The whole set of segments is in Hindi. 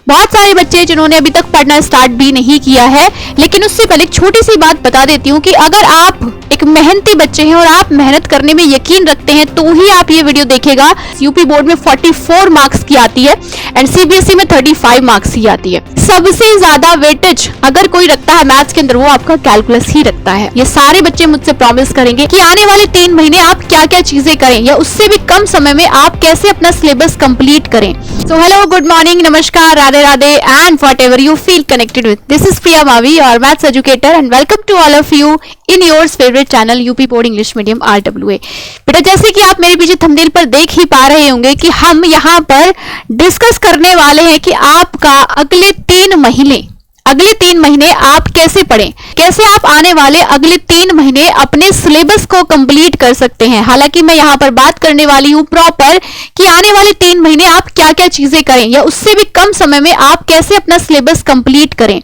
बहुत सारे बच्चे जिन्होंने अभी तक पढ़ना स्टार्ट भी नहीं किया है, लेकिन उससे पहले एक छोटी सी बात बता देती हूँ कि अगर आप एक मेहनती बच्चे हैं और आप मेहनत करने में यकीन रखते हैं तो ही आप ये वीडियो देखेगा। यूपी बोर्ड में 44 मार्क्स की आती है एंड सीबीएसई में 35 मार्क्स की आती है। सबसे ज्यादा वेटेज अगर कोई रखता है मैथ्स के अंदर वो आपका कैलकुलस ही रखता है। ये सारे बच्चे मुझसे प्रॉमिस करेंगे कि आने वाले 3 महीने आप क्या क्या चीजें करें या उससे भी कम समय में आप कैसे अपना सिलेबस कंप्लीट करें। सो हेलो, गुड मॉर्निंग, नमस्कार, Radhe Radhe and whatever you feel connected with, this is Priya Mavi, your maths educator, and welcome to all of you in yours favourite channel UP board English medium RWA। बेटा, जैसे कि आप मेरे पीछे थंबनेल पर देख ही पा रहे होंगे कि हम यहाँ पर डिस्कस करने वाले हैं कि आपका अगले 3 महीने आप कैसे पढ़ें, कैसे आप आने वाले अगले 3 महीने अपने सिलेबस को कंप्लीट कर सकते हैं। हालांकि मैं यहाँ पर बात करने वाली हूँ प्रॉपर कि आने वाले 3 महीने आप क्या क्या चीजें करें या उससे भी कम समय में आप कैसे अपना सिलेबस कंप्लीट करें।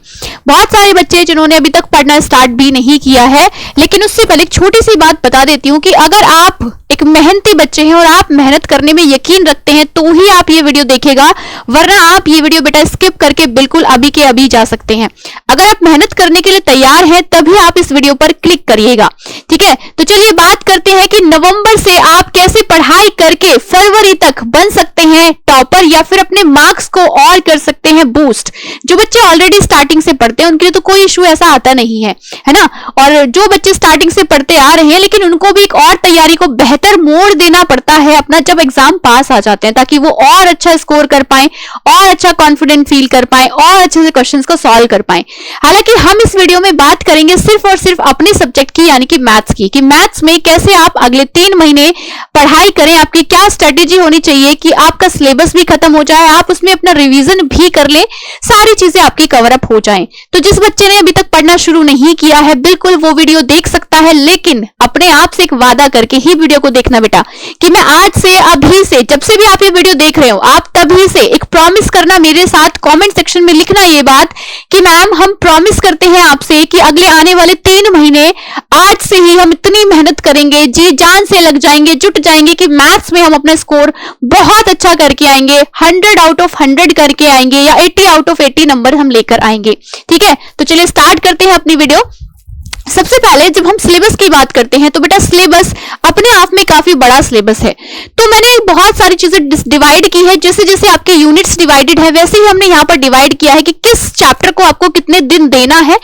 बहुत सारे बच्चे जिन्होंने अभी तक पढ़ना स्टार्ट भी नहीं किया है, लेकिन उससे पहले एक छोटी सी बात बता देती हूँ कि अगर आप एक मेहनती बच्चे हैं और आप मेहनत करने में यकीन रखते हैं तो ही आप ये वीडियो देखेगा, वरना आप ये वीडियो बेटा स्किप करके बिल्कुल अभी के अभी जा सकते हैं। अगर आप मेहनत करने के लिए तैयार हैं तभी आप इस वीडियो पर क्लिक करिएगा, ठीक है। तो चलिए बात करते हैं कि नवंबर से आप कैसे पढ़ाई करके फरवरी तक बन सकते हैं टॉपर या फिर अपने मार्क्स को और कर सकते हैं बूस्ट। जो बच्चे ऑलरेडी स्टार्टिंग से पढ़ते हैं उनके लिए तो कोई इशू ऐसा आता नहीं है ना। और जो बच्चे स्टार्टिंग से पढ़ते आ रहे हैं लेकिन उनको भी एक और तैयारी को बेहतर मोड़ देना पड़ता है अपना जब एग्जाम पास आ जाते हैं, ताकि वो और अच्छा स्कोर कर पाए, और अच्छा कॉन्फिडेंट फील कर पाए, और अच्छे से क्वेश्चंस को सॉल्व कर पाए। हालांकि हम इस वीडियो में बात करेंगे सिर्फ और सिर्फ अपने सब्जेक्ट की, यानी कि मैथ्स की, कि मैथ्स में कैसे आप अगले 3 महीने पढ़ाई करें, आपकी क्या स्ट्रेटेजी होनी चाहिए कि आपका सिलेबस भी खत्म हो जाए, आप उसमें अपना रिवीजन भी कर लें, सारी चीजें आपकी कवर अप हो जाएं। तो जिस बच्चे ने अभी तक पढ़ना शुरू नहीं किया है बिल्कुल वो वीडियो देख सकता है, लेकिन अपने आप से एक वादा करके ही वीडियो को देखना बेटा कि मैं आज से, अभी से, जब से भी आप ये वीडियो देख रहे हो आप तभी से एक प्रॉमिस करना मेरे साथ कमेंट सेक्शन में लिखना ये बात कि मैम हम प्रॉमिस करते हैं आपसे कि अगले आने वाले 3 महीने आज से ही हम इतनी मेहनत करेंगे, जी जान से लग जाएंगे, जुट जाएंगे कि मैथ्स में हम अपना स्कोर बहुत अच्छा करके आएंगे, 100 आउट ऑफ 100 करके आएंगे या 80 आउट ऑफ 80 नंबर हम लेकर आएंगे, ठीक है। तो चलिए स्टार्ट करते हैं अपनी वीडियो। सबसे पहले जब हम सिलेबस की बात करते हैं तो बेटा सिलेबस अपने आप में काफी बड़ा सिलेबस है। तो मैंने बहुत सारी चीजें डिवाइड की है, जैसे जैसे आपके यूनिट्स डिवाइडेड है वैसे ही हमने यहाँ पर डिवाइड किया है कि किस चैप्टर को आपको कितने दिन देना है।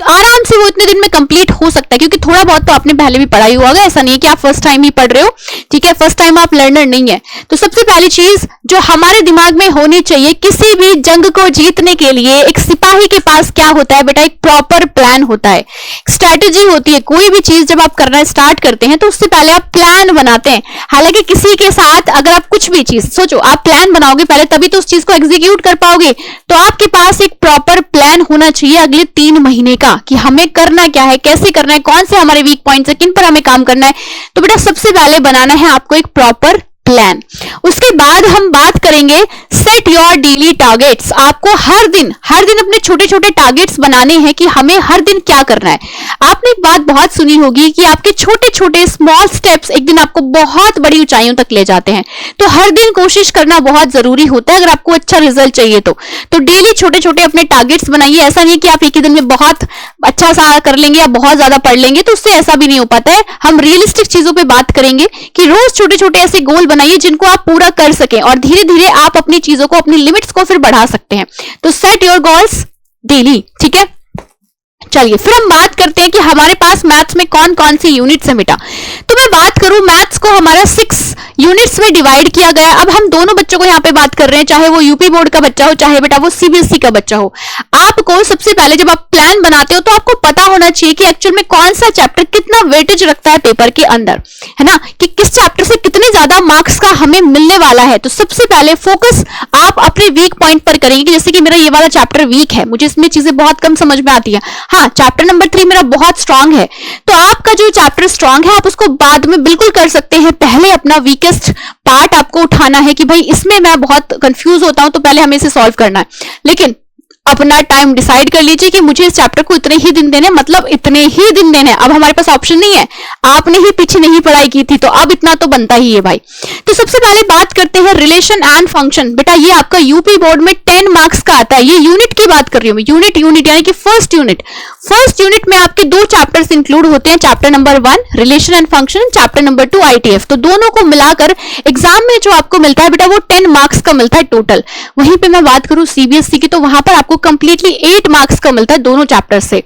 आराम से वो इतने दिन में कंप्लीट हो सकता है, क्योंकि थोड़ा बहुत तो आपने पहले भी पढ़ा ही होगा, ऐसा नहीं है कि आप फर्स्ट टाइम ही पढ़ रहे हो, ठीक है। फर्स्ट टाइम आप लर्नर नहीं है। तो सबसे पहली चीज जो हमारे दिमाग में होनी चाहिए, किसी भी जंग को जीतने के लिए एक सिपाही के पास क्या होता है बेटा, एक प्रॉपर प्लान होता है, स्ट्रैटेजी होती है। कोई भी चीज जब आप करना स्टार्ट करते हैं तो उससे पहले आप प्लान बनाते हैं। हालांकि किसी के साथ अगर आप कुछ भी चीज सोचो, आप प्लान बनाओगे पहले तभी तो उस चीज को एग्जीक्यूट कर पाओगे। तो आपके पास एक प्रॉपर प्लान होना चाहिए अगले 3 महीने का कि हमें करना क्या है, कैसे करना है, कौन से हमारे वीक पॉइंट्स है, किन पर हमें काम करना है। तो बेटा सबसे पहले बनाना है आपको एक प्रॉपर प्लान। उसके बाद हम बात करेंगे सेट योर डेली टारगेट्स। आपको हर दिन अपने छोटे छोटे टारगेट्स बनाने हैं कि हमें हर दिन क्या करना है। आपने एक बात बहुत सुनी होगी कि आपके छोटे छोटे स्मॉल स्टेप्स एक दिन आपको बहुत बड़ी ऊंचाइयों तक ले जाते हैं। तो हर दिन कोशिश करना बहुत जरूरी होता है अगर आपको अच्छा रिजल्ट चाहिए तो डेली छोटे छोटे अपने टारगेट्स बनाइए। ऐसा नहीं कि आप एक ही दिन में बहुत अच्छा सा कर लेंगे या बहुत ज्यादा पढ़ लेंगे, तो उससे ऐसा भी नहीं हो पाता है। हम रियलिस्टिक चीजों पे बात करेंगे कि रोज छोटे छोटे ऐसे गोल बनाइए जिनको आप पूरा कर सकें और धीरे धीरे आप अपनी चीजों को, अपनी लिमिट्स को फिर बढ़ा सकते हैं। तो सेट योर गोल्स डेली, ठीक है। चलिए फिर हम बात करते हैं कि हमारे पास मैथ्स में कौन कौन सी यूनिट्स है बेटा। तो मैं बात करूं, मैथ्स को हमारा 6 यूनिट्स में डिवाइड किया गया। अब हम दोनों बच्चों को यहाँ पे बात कर रहे हैं, चाहे वो यूपी बोर्ड का बच्चा हो चाहे बेटा वो सीबीएसई का बच्चा हो। आपको सबसे पहले जब आप प्लान बनाते हो तो आपको पता होना चाहिए कि एक्चुअल में कौन सा चैप्टर कितना वेटेज रखता है पेपर के अंदर, है ना, कि किस चैप्टर से कितने ज्यादा मार्क्स का हमें मिलने वाला है। तो सबसे पहले फोकस आप अपने वीक पॉइंट पर करेंगे। जैसे कि मेरा ये वाला चैप्टर वीक है, मुझे इसमें चीजें बहुत कम समझ में आती है। हाँ, चैप्टर नंबर 3 मेरा बहुत स्ट्रांग है, तो आपका जो चैप्टर स्ट्रांग है आप उसको बाद में बिल्कुल कर सकते हैं। पहले अपना वीकेस्ट पार्ट आपको उठाना है कि भाई इसमें मैं बहुत कंफ्यूज होता हूं, तो पहले हमें इसे सॉल्व करना है। लेकिन अपना टाइम डिसाइड कर लीजिए कि मुझे इस चैप्टर को इतने ही दिन देने, मतलब इतने ही दिन देने। अब हमारे पास ऑप्शन नहीं है, आपने ही पीछे नहीं पढ़ाई की थी तो अब इतना तो बनता ही है भाई। तो सबसे पहले बात करते हैं रिलेशन एंड फंक्शन। बेटा ये आपका यूपी बोर्ड में 10 मार्क्स का आता है। ये यूनिट की बात कर रही हूँ, यूनिट यानी कि फर्स्ट यूनिट में आपके 2 चैप्टर्स इंक्लूड होते हैं, chapter number 1 relation and function, chapter number 2 ITF। तो दोनों को मिलाकर एग्जाम में जो आपको मिलता है बेटा वो 10 मार्क्स का मिलता है टोटल। वहीं पे मैं बात करूं CBSE की तो वहां पर आपको कंप्लीटली 8 मार्क्स का मिलता है दोनों चैप्टर से।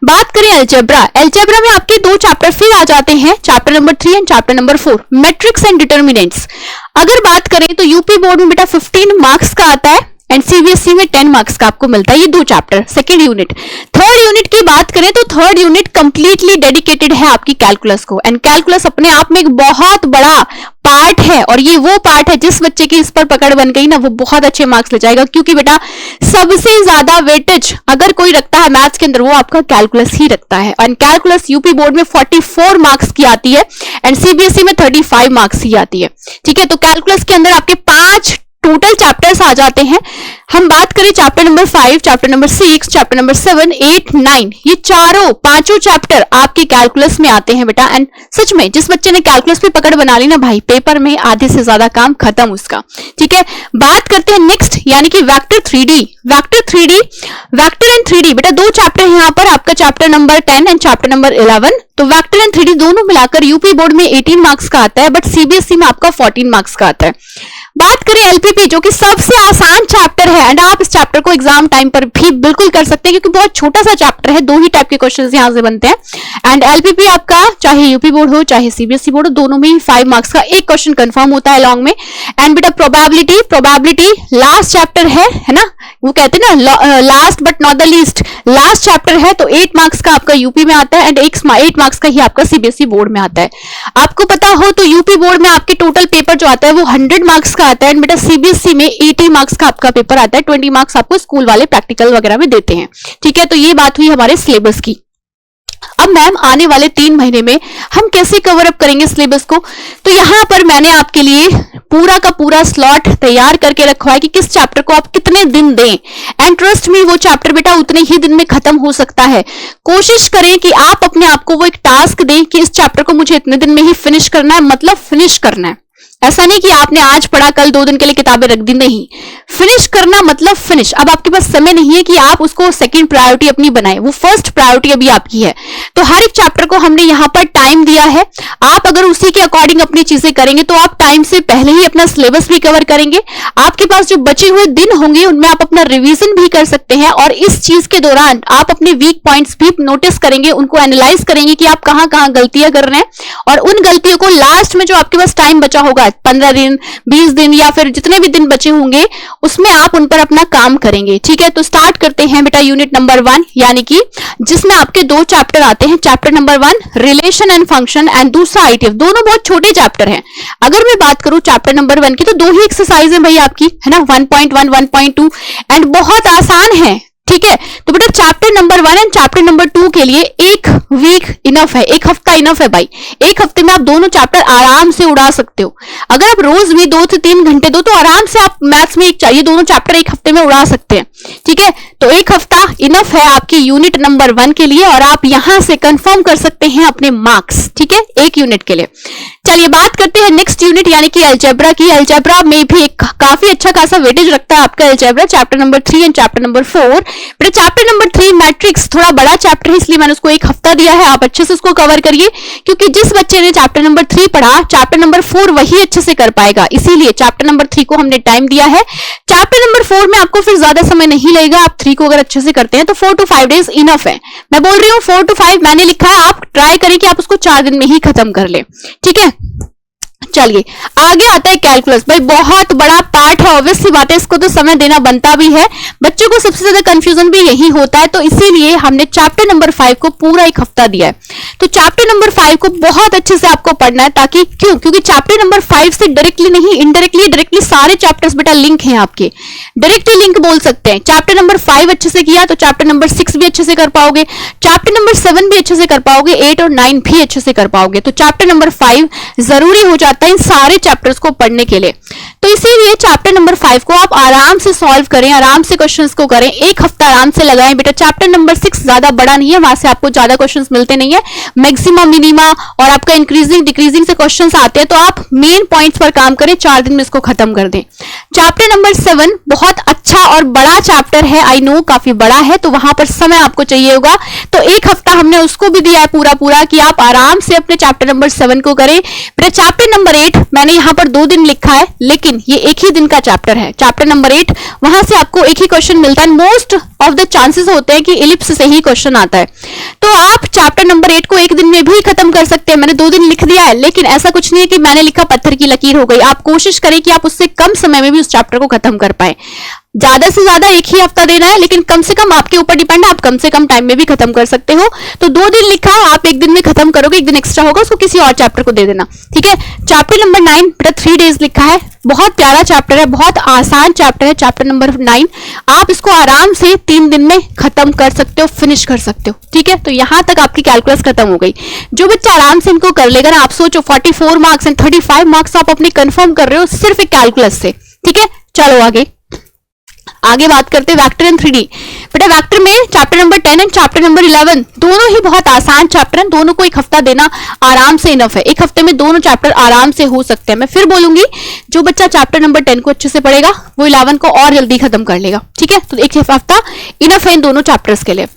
बात करें अलजेब्रा में आपके 2 चैप्टर फिर आ जाते हैं, chapter number 3 and chapter number 4 matrix and determinants. अगर बात करें तो यूपी बोर्ड में बेटा 15 मार्क्स का आता है एंड CBSE में 10 मार्क्स का आपको मिलता है, ये 2 chapter. Second unit, third unit की बात करें तो थर्ड यूनिट कंप्लीटली डेडिकेटेड है आपकी कैलकुलस को, एंड कैलकुलस अपने आप में एक बहुत बड़ा पार्ट है और ये वो पार्ट है जिस बच्चे की इस पर पकड़ बन गई ना वो बहुत अच्छे मार्क्स ले जाएगा, क्योंकि बेटा सबसे ज्यादा वेटेज अगर कोई रखता है मैथ्स के अंदर वो आपका कैलकुलस ही रखता है। एंड कैलकुलस यूपी बोर्ड में 44 मार्क्स की आती है एंड CBSE में 35 मार्क्स की आती है। ठीक है, तो कैलकुलस के अंदर आपके 5 टोटल चैप्टर्स आ जाते हैं। हम बात करें chapter number 5, chapter number 6, chapter number 7, 8, 9, ये पांचों चैप्टर आपके कैलकुलस में आते हैं बेटा। एंड सच में जिस बच्चे ने कैलकुलस पे पकड़ बना ली ना भाई, पेपर में आधे से ज्यादा काम खत्म उसका। ठीक है, बात करते हैं नेक्स्ट यानी कि vector 3D। Vector and 3D बेटा 2 चैप्टर है यहाँ पर, आपका chapter number 10 and chapter number 11। तो वेक्टर एंड 3D दोनों मिलाकर यूपी बोर्ड में 18 मार्क्स का आता है, बट CBSE में आपका 14 मार्क्स का आता है। बात करें LPP जो कि सबसे आसान चैप्टर है एंड आप इस चैप्टर को एग्जाम टाइम पर भी बिल्कुल कर सकते हैं क्योंकि बहुत छोटा सा चैप्टर है, 2 ही टाइप के क्वेश्चंस यहां से बनते हैं। एंड LPP आपका चाहे यूपी बोर्ड हो चाहे CBSE बोर्ड हो, दोनों में ही 5 मार्क्स का एक क्वेश्चन कंफर्म होता है लॉन्ग में। एंड बेटा प्रोबेबिलिटी लास्ट चैप्टर है ना, वो कहते हैं ना last but not the least, last chapter है तो 8 मार्क्स का आपका यूपी में आता है एंड 8 मार्क्स का ही आपका CBSE बोर्ड में आता है। आपको पता हो तो यूपी बोर्ड में आपके टोटल पेपर जो आता है वो 100 मार्क्स का आता है एंड बेटा CBSE में 80 मार्क्स का आपका पेपर आता है, 20 मार्क्स आपको स्कूल वाले प्रैक्टिकल वगैरह में देते हैं। ठीक है, तो ये बात हुई हमारे सिलेबस की। अब मैम आने वाले 3 महीने में हम कैसे कवर अप करेंगे सिलेबस को, तो यहां पर मैंने आपके लिए पूरा का पूरा स्लॉट तैयार करके रखा है कि किस चैप्टर को आप कितने दिन दें। एंड ट्रस्ट मी वो चैप्टर बेटा उतने ही दिन में खत्म हो सकता है। कोशिश करें कि आप अपने आप को वो एक टास्क दें कि इस चैप्टर को मुझे इतने दिन में ही फिनिश करना है, मतलब फिनिश करना है। ऐसा नहीं कि आपने आज पढ़ा कल 2 दिन के लिए किताबें रख दी, नहीं, फिनिश करना मतलब फिनिश। अब आपके पास समय नहीं है कि आप उसको सेकंड प्रायोरिटी अपनी बनाए, वो फर्स्ट प्रायोरिटी अभी आपकी है। तो हर एक चैप्टर को हमने यहां पर टाइम दिया है, आप अगर उसी के अकॉर्डिंग अपनी चीजें करेंगे तो आप टाइम से पहले ही अपना सिलेबस भी कवर करेंगे। आपके पास जो बचे हुए दिन होंगे उनमें आप अपना रिवीजन भी कर सकते हैं और इस चीज के दौरान आप अपने वीक पॉइंट्स भी नोटिस करेंगे, उनको एनालाइज करेंगे कि आप कहां कहां गलतियां कर रहे हैं और उन गलतियों को लास्ट में जो आपके पास टाइम बचा होगा 15 दिन 20 दिन या फिर जितने भी दिन बचे होंगे उसमें आप उन पर अपना काम करेंगे। ठीक है, तो स्टार्ट करते हैं बेटा यूनिट नंबर 1 यानी कि जिसमें आपके 2 चैप्टर आते हैं, chapter number 1 relation and function and दूसरा ITF। दोनों बहुत छोटे चैप्टर हैं। अगर मैं बात करूं चैप्टर नंबर 1 की तो 2 ही एक्सरसाइज है भाई आपकी, है ना, 1.1 1.2 एंड बहुत आसान है। ठीक है, तो बेटा chapter number 1 and chapter number 2 के लिए 1 वीक इनफ है, 1 हफ्ता इनफ है भाई। 1 हफ्ते में आप दोनों चैप्टर आराम से उड़ा सकते हो। अगर आप रोज भी 2 से 3 घंटे दो तो आराम से आप मैथ्स में ये दोनों चैप्टर 1 हफ्ते में उड़ा सकते हैं। ठीक है, तो 1 हफ्ता इनफ है आपकी यूनिट नंबर 1 के लिए और आप यहां से कंफर्म कर सकते हैं अपने मार्क्स। ठीक है, 1 यूनिट के लिए। चलिए बात करते हैं नेक्स्ट यूनिट यानी कि अलजेब्रा की। अलजेब्रा में भी एक काफी अच्छा खासा वेटेज रखता है आपका algebra, chapter number 3 and chapter number 4। बेटा चैप्टर नंबर 3 मैट्रिक्स थोड़ा बड़ा चैप्टर है इसलिए मैंने उसको 1 हफ्ता दिया है, आप अच्छे से उसको कवर करिए क्योंकि जिस बच्चे ने चैप्टर नंबर 3 पढ़ा चैप्टर नंबर 4 वही अच्छे से कर पाएगा, इसीलिए चैप्टर नंबर 3 को हमने टाइम दिया है। चैप्टर नंबर 4 में आपको फिर ज्यादा समय नहीं लगेगा, आप 3 को अगर अच्छे से करते हैं तो 4 to 5 डेज इनफ है। मैं बोल रही हूँ 4 to 5 मैंने लिखा है, आप ट्राई करें कि आप उसको 4 दिन में ही खत्म कर ले। ठीक है, चलिए आगे आता है कैलकुलस। भाई बहुत बड़ा पार्ट है, ऑब्वियस सी बात है, इसको तो समय देना बनता भी है। बच्चों को सबसे ज्यादा कंफ्यूजन भी यही होता है, तो इसीलिए हमने चैप्टर नंबर 5 को पूरा 1 हफ्ता दिया है। तो चैप्टर नंबर 5 को बहुत अच्छे से आपको पढ़ना है, ताकि क्योंकि चैप्टर नंबर 5 से डायरेक्टली नहीं डायरेक्टली सारे चैप्टर्स बेटा लिंक हैं आपके, डायरेक्टली लिंक बोल सकते हैं। चैप्टर नंबर 5 अच्छे से किया तो चैप्टर नंबर 6 भी अच्छे से कर पाओगे, चैप्टर नंबर 7 भी अच्छे से कर पाओगे, 8 और 9 भी अच्छे से कर पाओगे। तो चैप्टर नंबर 5 जरूरी हो जाता जाता है इन सारे चैप्टर्स को पढ़ने के लिए। तो इसीलिए चैप्टर नंबर 5 को आप आराम से सॉल्व करें, आराम से क्वेश्चंस को करें, एक हफ्ता आराम से लगाएं बेटा। चैप्टर नंबर 6 ज्यादा बड़ा नहीं है, वहां से आपको ज्यादा क्वेश्चंस मिलते नहीं है, मैक्सिमम मिनिमा और आपका इंक्रीजिंग डिक्रीजिंग से क्वेश्चंस आते हैं। तो आप मेन पॉइंट्स पर काम करें, 4 दिन में इसको खत्म कर दें। चैप्टर नंबर 7 बहुत अच्छा और बड़ा चैप्टर है, आई नो काफी बड़ा है, तो वहां पर समय आपको चाहिए होगा, तो एक हफ्ता हमने उसको भी दिया है पूरा कि आप आराम से अपने चैप्टर नंबर 7 को करें। बेटा चैप्टर नंबर 8 मैंने यहां पर 2 दिन लिखा है, लेकिन ये एक ही दिन का चैप्टर है। चैप्टर नंबर 8 वहां से आपको एक ही क्वेश्चन मिलता है, मोस्ट ऑफ द चांसेस होते हैं कि इलिप्स से ही क्वेश्चन आता है। तो आप चैप्टर नंबर 8 को एक दिन में भी खत्म कर सकते हैं। मैंने 2 दिन लिख दिया है, लेकिन ऐसा कुछ नहीं है कि मैंने लिखा पत्थर की लकीर हो गई। आप कोशिश करें कि आप उससे कम समय में भी उस चैप्टर को खत्म कर पाए। ज्यादा से ज्यादा एक ही हफ्ता देना है, लेकिन कम से कम आपके ऊपर डिपेंड है, आप कम से कम टाइम में भी खत्म कर सकते हो। तो 2 दिन लिखा, आप एक दिन में खत्म करोगे, एक दिन एक्स्ट्रा होगा उसको किसी और चैप्टर को दे देना, ठीक है। चैप्टर नंबर 9 बेटा 3 डेज लिखा है, बहुत प्यारा चैप्टर है, बहुत आसान चैप्टर है चैप्टर नंबर 9। आप इसको आराम से 3 दिन में खत्म कर सकते हो, फिनिश कर सकते हो, ठीक है। तो यहां तक आपकी कैलकुलस खत्म हो गई। जो बच्चा आराम से इनको कर लेगा ना, आप सोचो 44 मार्क्स एंड 35 मार्क्स आप अपने कंफर्म कर रहे हो सिर्फ एक कैलकुलस से, ठीक है। चलो आगे बात करते हैं वेक्टर एंड 3D। बेटा वेक्टर में chapter number 10 and chapter number 11 दोनों ही बहुत आसान चैप्टर हैं, दोनों को एक हफ्ता देना आराम से इनफ है। एक हफ्ते में दोनों चैप्टर आराम से हो सकते हैं। मैं फिर बोलूंगी, जो बच्चा चैप्टर नंबर 10 को अच्छे से पढ़ेगा वो 11 को और जल्दी खत्म कर लेगा, ठीक है। तो एक हफ्ता इनफ है इन दोनों चैप्टर्स के लिए।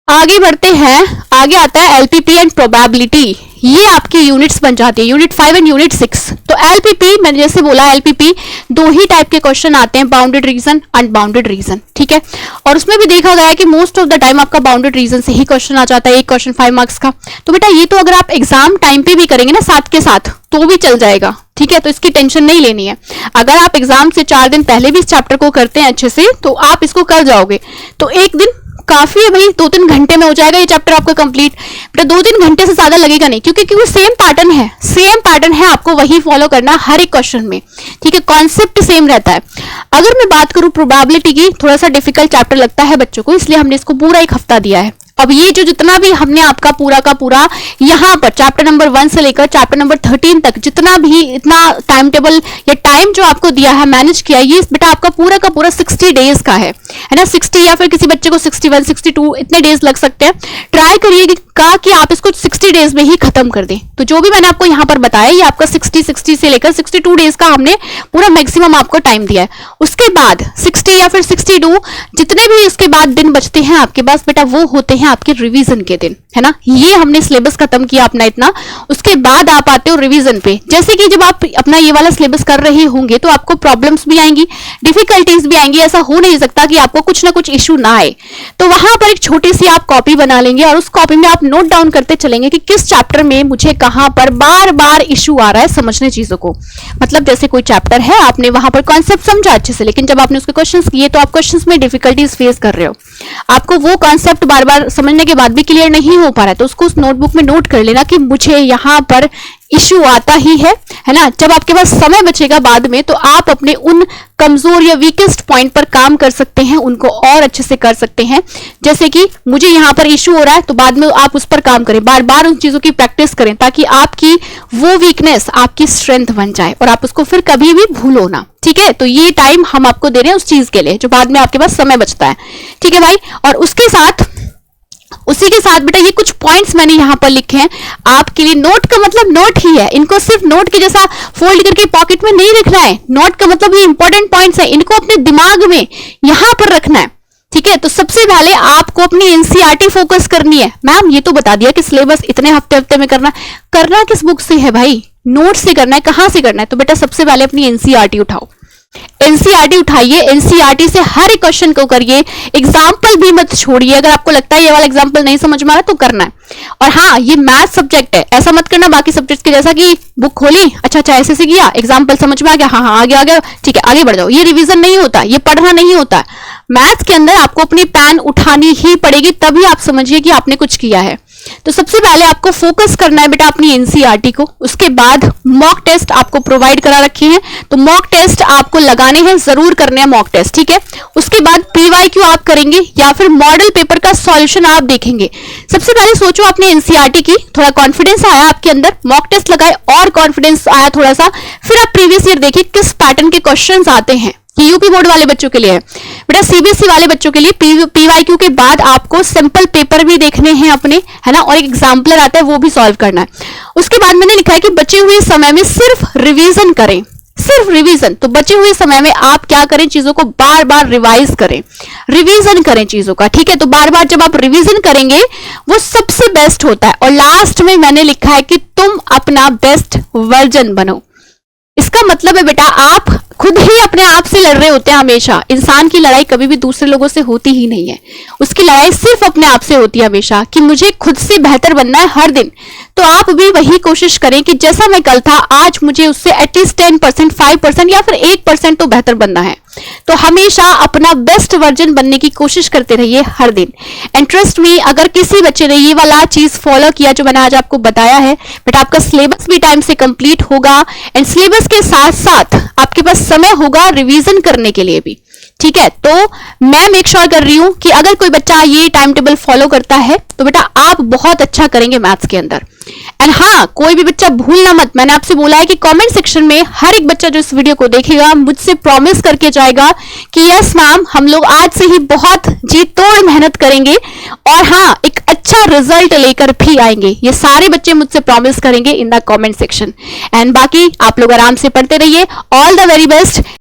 आगे बढ़ते हैं, आगे आता है एलपीपी एंड प्रोबेबिलिटी। ये आपकी यूनिट्स बन जाती है, यूनिट 5 एंड यूनिट 6। तो एलपीपी मैंने जैसे बोला, एलपीपी 2 ही टाइप के क्वेश्चन आते हैं, बाउंडेड रीजन, अनबाउंडेड रीजन, ठीक है। और उसमें भी देखा गया है कि मोस्ट ऑफ द टाइम आपका बाउंडेड रीजन से ही क्वेश्चन आ जाता है, एक क्वेश्चन 5 मार्क्स का। तो बेटा ये तो अगर आप एग्जाम टाइम पे भी करेंगे ना साथ के साथ तो भी चल जाएगा, ठीक है। तो इसकी टेंशन नहीं लेनी है। अगर आप एग्जाम से 4 दिन पहले भी इस चैप्टर को करते हैं अच्छे से, तो आप इसको कर जाओगे। तो एक दिन काफी है भाई, 2-3 घंटे में हो जाएगा ये चैप्टर आपका कंप्लीट। बेटा 2-3 घंटे से ज्यादा लगेगा नहीं, क्योंकि वो सेम पैटर्न है, आपको वही फॉलो करना हर एक क्वेश्चन में, ठीक है। कॉन्सेप्ट सेम रहता है। अगर मैं बात करूं प्रोबेबिलिटी की, थोड़ा सा डिफिकल्ट चैप्टर लगता है बच्चों को, इसलिए हमने इसको पूरा एक हफ्ता दिया है। अब ये जो जितना भी हमने आपका पूरा का पूरा यहाँ पर चैप्टर नंबर 1 से लेकर चैप्टर नंबर 13 तक जितना भी इतना टाइम टेबल या टाइम जो आपको दिया है, मैनेज किया, ये बेटा आपका पूरा का पूरा 60 डेज का है ना। 60 या फिर किसी बच्चे को 61, 62 इतने डेज लग सकते हैं। ट्राई करिएगा कि आप इसको 60 डेज में ही खत्म कर दें। तो जो भी मैंने आपको यहाँ पर बताया, ये आपका 60 से लेकर 62 डेज का हमने पूरा मैक्सिमम आपको टाइम दिया है। उसके बाद 60 या फिर 62 जितने भी इसके बाद दिन बचते हैं आपके पास बेटा, वो होते हैं आपके रिवीजन के दिन, है ना। ये हमने सिलेबस खत्म किया अपना इतना, उसके बाद आप आते हो रिवीजन पे। जैसे कि जब आप अपना ये वाला सिलेबस कर रहे होंगे तो आपको प्रॉब्लम्स भी आएंगी, डिफिकल्टीज भी आएंगी। ऐसा हो नहीं सकता कि आपको कुछ ना कुछ इश्यू ना आए। तो वहां पर एक छोटी सी आप कॉपी बना लेंगे और उस कॉपी में आप नोट डाउन करते चलेंगे कि किस चैप्टर में मुझे कहां पर बार बार इश्यू आ रहा है समझने चीजों को। मतलब जैसे कोई चैप्टर है, आपने वहां पर कॉन्सेप्ट समझा अच्छे से, लेकिन जब आपने उसके क्वेश्चंस किए तो आप क्वेश्चंस में डिफिकल्टीज फेस कर रहे हो, आपको वो कॉन्सेप्ट बार बार समझने के बाद भी क्लियर नहीं हो पा रहा है, तो उसको उस नोटबुक में नोट कर लेना कि मुझे यहाँ पर इश्यू आता ही है ना। जब आपके पास समय बचेगा बाद में, तो आप अपने उन कमजोर या वीकेस्ट पॉइंट पर काम कर सकते हैं, उनको और अच्छे से कर सकते हैं। जैसे कि मुझे यहाँ पर इश्यू हो रहा है, तो बाद में आप उस पर काम करें, बार बार उन चीजों की प्रैक्टिस करें, ताकि आपकी वो वीकनेस आपकी स्ट्रेंथ बन जाए और आप उसको फिर कभी भी भूलो ना, ठीक है। तो ये टाइम हम आपको दे रहे हैं उस चीज के लिए जो बाद में आपके पास समय बचता है, ठीक है भाई। और उसके साथ उसी के साथ बेटा ये कुछ पॉइंट्स मैंने यहाँ पर लिखे हैं आपके लिए। नोट का मतलब नोट ही है, इनको सिर्फ नोट के जैसा फोल्ड करके पॉकेट में नहीं रखना है। नोट का मतलब ये इंपॉर्टेंट पॉइंट्स है, इनको अपने दिमाग में यहाँ पर रखना है, ठीक है। तो सबसे पहले आपको अपनी एनसीईआरटी फोकस करनी है। मैम ये तो बता दिया कि सिलेबस इतने हफ्ते में करना किस बुक से है भाई, नोट से करना है। कहां से करना है? तो बेटा सबसे पहले अपनी एनसीईआरटी उठाओ, एनसीईआरटी उठाइए, एनसीईआरटी से हर एक क्वेश्चन को करिए, एग्जाम्पल भी मत छोड़िए। अगर आपको लगता है ये वाला एग्जाम्पल नहीं समझ में आ रहा तो करना है। और हाँ, ये मैथ सब्जेक्ट है, ऐसा मत करना बाकी सब्जेक्ट के जैसा कि बुक खोली, अच्छा ऐसे से किया, एग्जाम्पल समझ में आ गया, हाँ आगे आ गया, ठीक है आगे बढ़ जाओ। ये रिवीजन नहीं होता, ये पढ़ना नहीं होता। मैथ्स के अंदर आपको अपनी पेन उठानी ही पड़ेगी, तभी आप समझिए कि आपने कुछ किया है। तो सबसे पहले आपको फोकस करना है बेटा अपनी एनसीईआरटी को। उसके बाद मॉक टेस्ट आपको प्रोवाइड करा रखे हैं, तो मॉक टेस्ट आपको लगाने हैं, जरूर करने हैं मॉक टेस्ट, ठीक है। उसके बाद पीवाईक्यू आप करेंगे या फिर मॉडल पेपर का सॉल्यूशन आप देखेंगे? सबसे पहले सोचो, आपने एनसीईआरटी की, थोड़ा कॉन्फिडेंस आया आपके अंदर, मॉक टेस्ट लगाए और कॉन्फिडेंस आया थोड़ा सा, फिर आप प्रीवियस ईयर देखिए किस पैटर्न के क्वेश्चंस आते हैं। ये यूपी बोर्ड वाले बच्चों के लिए है बेटा, सीबीएसई वाले बच्चों के लिए पीवाईक्यू के बाद आपको सिंपल पेपर भी देखने हैं अपने, है ना, और एक एग्जाम्पलर आता है वो भी सॉल्व करना है। उसके बाद मैंने लिखा है कि बचे हुए समय में सिर्फ रिवीजन करें, सिर्फ रिवीजन। तो बचे हुए समय में आप क्या करें, चीजों को बार बार रिवाइज करें, रिवीजन करें चीजों का, ठीक है। तो बार बार जब आप रिवीजन करेंगे वो सबसे बेस्ट होता है। और लास्ट में मैंने लिखा है कि तुम अपना बेस्ट वर्जन बनो। इसका मतलब है बेटा, आप खुद ही अपने आप से लड़ रहे होते हैं हमेशा। इंसान की लड़ाई कभी भी दूसरे लोगों से होती ही नहीं है, उसकी लड़ाई सिर्फ अपने आप से होती है हमेशा, कि मुझे खुद से बेहतर बनना है हर दिन। तो आप भी वही कोशिश करें कि जैसा मैं कल था, आज मुझे उससे एटलीस्ट 10%, 5% या फिर 1% तो बेहतर बनना है। तो हमेशा अपना बेस्ट वर्जन बनने की कोशिश करते रहिए हर दिन। एंड ट्रस्ट मी, अगर किसी बच्चे ने ये वाला चीज फॉलो किया जो मैंने आज आपको बताया है, बेटा आपका सिलेबस भी टाइम से कंप्लीट होगा एंड सिलेबस के साथ साथ आपके पास समय होगा रिवीजन करने के लिए भी, ठीक है। तो मैं मेक श्योर कर रही हूं कि अगर कोई बच्चा ये टाइम टेबल फॉलो करता है तो बेटा आप बहुत अच्छा करेंगे मैथ्स के अंदर। एंड हाँ, कोई भी बच्चा भूलना मत, मैंने आपसे बोला है कि कमेंट सेक्शन में हर एक बच्चा जो इस वीडियो को देखेगा मुझसे प्रॉमिस करके जाएगा कि यस मैम, हम लोग आज से ही बहुत जी तोड़ मेहनत करेंगे और हाँ, एक अच्छा रिजल्ट लेकर भी आएंगे। ये सारे बच्चे मुझसे प्रॉमिस करेंगे in the comment section. And बाकी आप लोग आराम से पढ़ते रहिए। All the very best.